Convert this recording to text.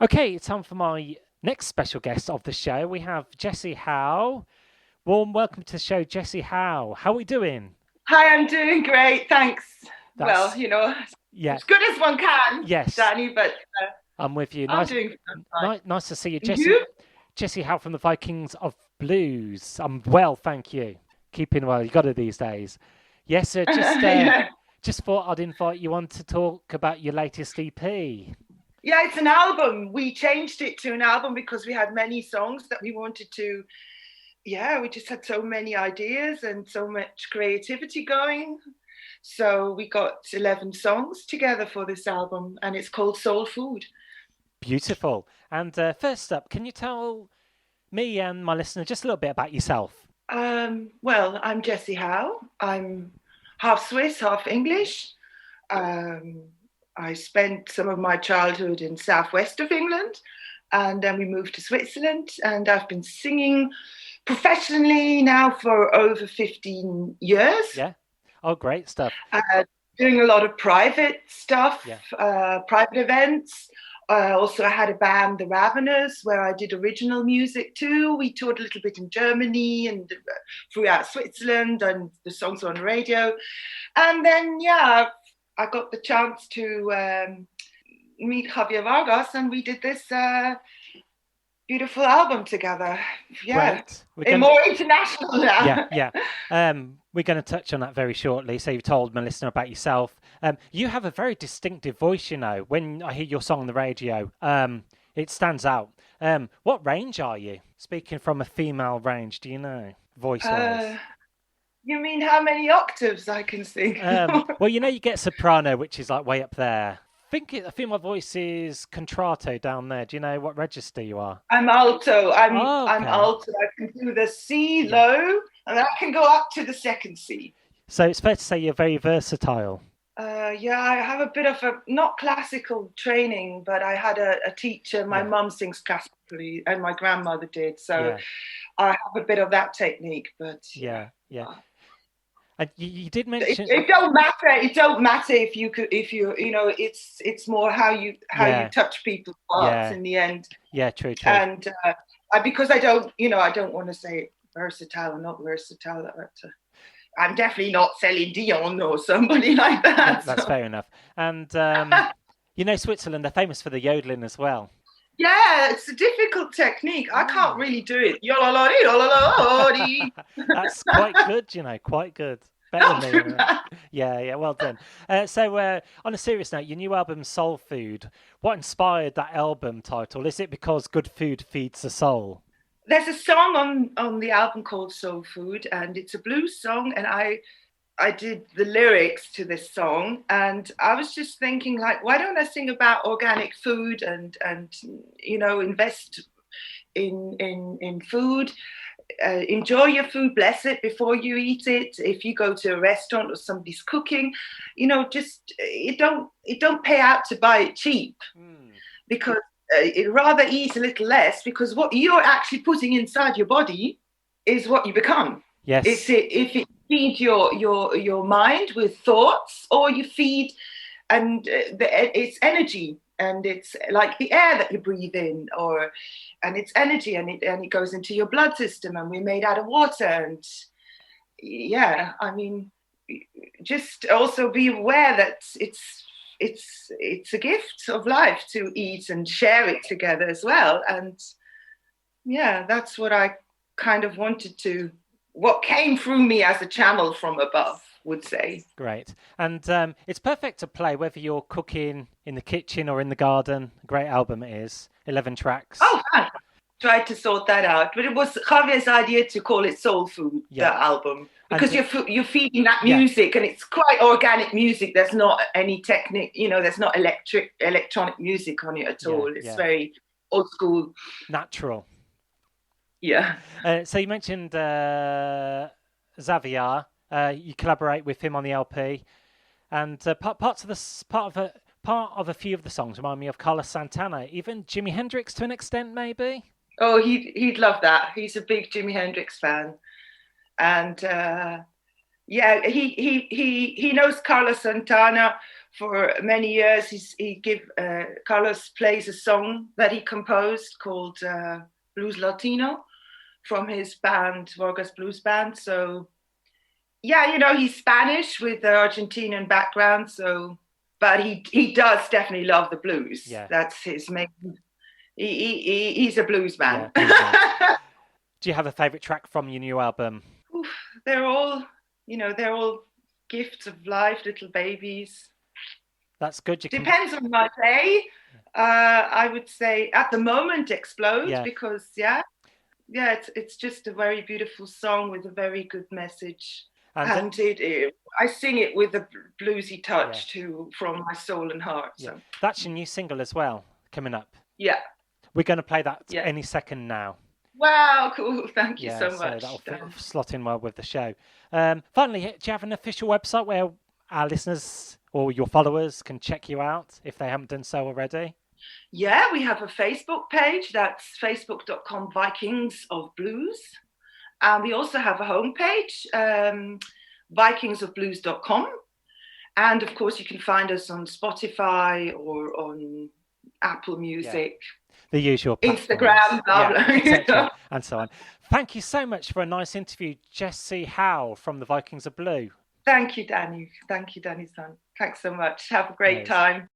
Okay, it's time for my next special guest of the show. We have Jessy Howe. Warm welcome to the show, Jessy Howe. How are we doing? Hi, I'm doing great, thanks. Well, That's yeah, as good as one can, yes, Danny, but I'm with you. I'm Nice, doing fine. nice to see you, And Jessy. you? Jessy Howe from the Vikings of Blues. I'm well, thank you. Keeping well. You got it these days. Yes, sir. Yeah. Just thought I'd invite you on to talk about your latest EP. Yeah, it's an album. We changed it to an album because we had many songs that we wanted to. Yeah, we just had so many ideas and so much creativity going. So we got 11 songs together for this album, and it's called Soul Food. Beautiful. And first up, can you tell me and my listener just a little bit about yourself? Well, I'm Jessy Howe. I'm half Swiss, half English. Um, I spent some of my childhood in southwest of England, and then we moved to Switzerland. And I've been singing professionally now for over 15 years. Yeah. Oh, great stuff. Doing a lot of private stuff, Yeah. private events. Also, I had a band, the Raveners, where I did original music too. We toured a little bit in Germany and throughout Switzerland, and the songs were on the radio. And then, yeah, I got the chance to meet Javier Vargas, and we did this beautiful album together. Yeah, Great. More international now. Yeah. We're going to touch on that very shortly. So you've told my listener about yourself. You have a very distinctive voice, you know. When I hear your song on the radio, it stands out. What range are you? Speaking from a female range, do you know, voice-wise? You mean how many octaves I can sing? Well, you know, you get soprano, which is like way up there. I think my voice is contralto down there. Do you know what register you are? I'm alto. I'm Okay. alto. I can do the C low, and I can go up to the second C. So it's fair to say you're very versatile. Yeah, I have a bit of not classical training, but I had a teacher. My mum sings classically, and my grandmother did. So I have a bit of that technique. But yeah. And you did mention it don't matter. It don't matter if you it's more how you touch people's hearts in the end. Yeah, true. And because I don't want to say versatile or not versatile. I'm definitely not Celine Dion or somebody like that. That's fair enough. And Switzerland, they're famous for the yodeling as well. Yeah, it's a difficult technique. I can't really do it. That's quite good, quite good. Better than me. Yeah, well done. So on a serious note, your new album, Soul Food, what inspired that album title? Is it because good food feeds the soul? There's a song on the album called Soul Food, and it's a blues song, and I did the lyrics to this song, and I was just thinking, like, why don't I sing about organic food and invest in food? Enjoy your food, bless it before you eat it. If you go to a restaurant or somebody's cooking, just it don't pay out to buy it cheap, because it rather eat a little less, because what you're actually putting inside your body is what you become. Yes. If it feed your mind with thoughts, or you feed and it's energy, and it's like the air that you breathe in, and it's energy, and it goes into your blood system, and we're made out of water. And yeah, I mean, just also be aware that it's a gift of life to eat and share it together as well. And yeah, that's what I kind of what came through me as a channel from above, would say. Great. And it's perfect to play whether you're cooking in the kitchen or in the garden. Great album it is. 11 tracks. Oh, fun. Tried to sort that out, but it was Javier's idea to call it Soul Food, the album, because you're feeding that music, and it's quite organic music. There's not any technique, there's not electronic music on it at all. It's very old school, natural. Yeah. So you mentioned Xavier. You collaborate with him on the LP, and part of a few of the songs remind me of Carlos Santana, even Jimi Hendrix to an extent, maybe. Oh, he'd love that. He's a big Jimi Hendrix fan, and Yeah, he knows Carlos Santana for many years. Carlos plays a song that he composed called Blues Latino from his band, Vargas Blues Band. So yeah, he's Spanish with the Argentinian background. So, but he does definitely love the blues. Yeah. That's his main. He's a blues man. Yeah, blues man. Do you have a favorite track from your new album? Oof, they're all gifts of life, little babies. That's good. Depends on my day. I would say at the moment Explode, because it's just a very beautiful song with a very good message. And I sing it with a bluesy touch too, from my soul and heart. So that's your new single as well, coming up. Yeah. We're going to play that any second now. Wow, cool. Thank you so much. So that'll slot in well with the show. Finally, do you have an official website where our listeners or your followers can check you out if they haven't done so already? Yeah, we have a Facebook page. That's facebook.com Vikings of Blues. And we also have a homepage, vikingsofblues.com. And of course, you can find us on Spotify or on Apple Music. The usual Instagram, and so on. Thank you so much for a nice interview, Jessy Howe from the Vikings of Blue. Thank you, Danny. Thank you, Danny-san. Thanks so much. Have a great time.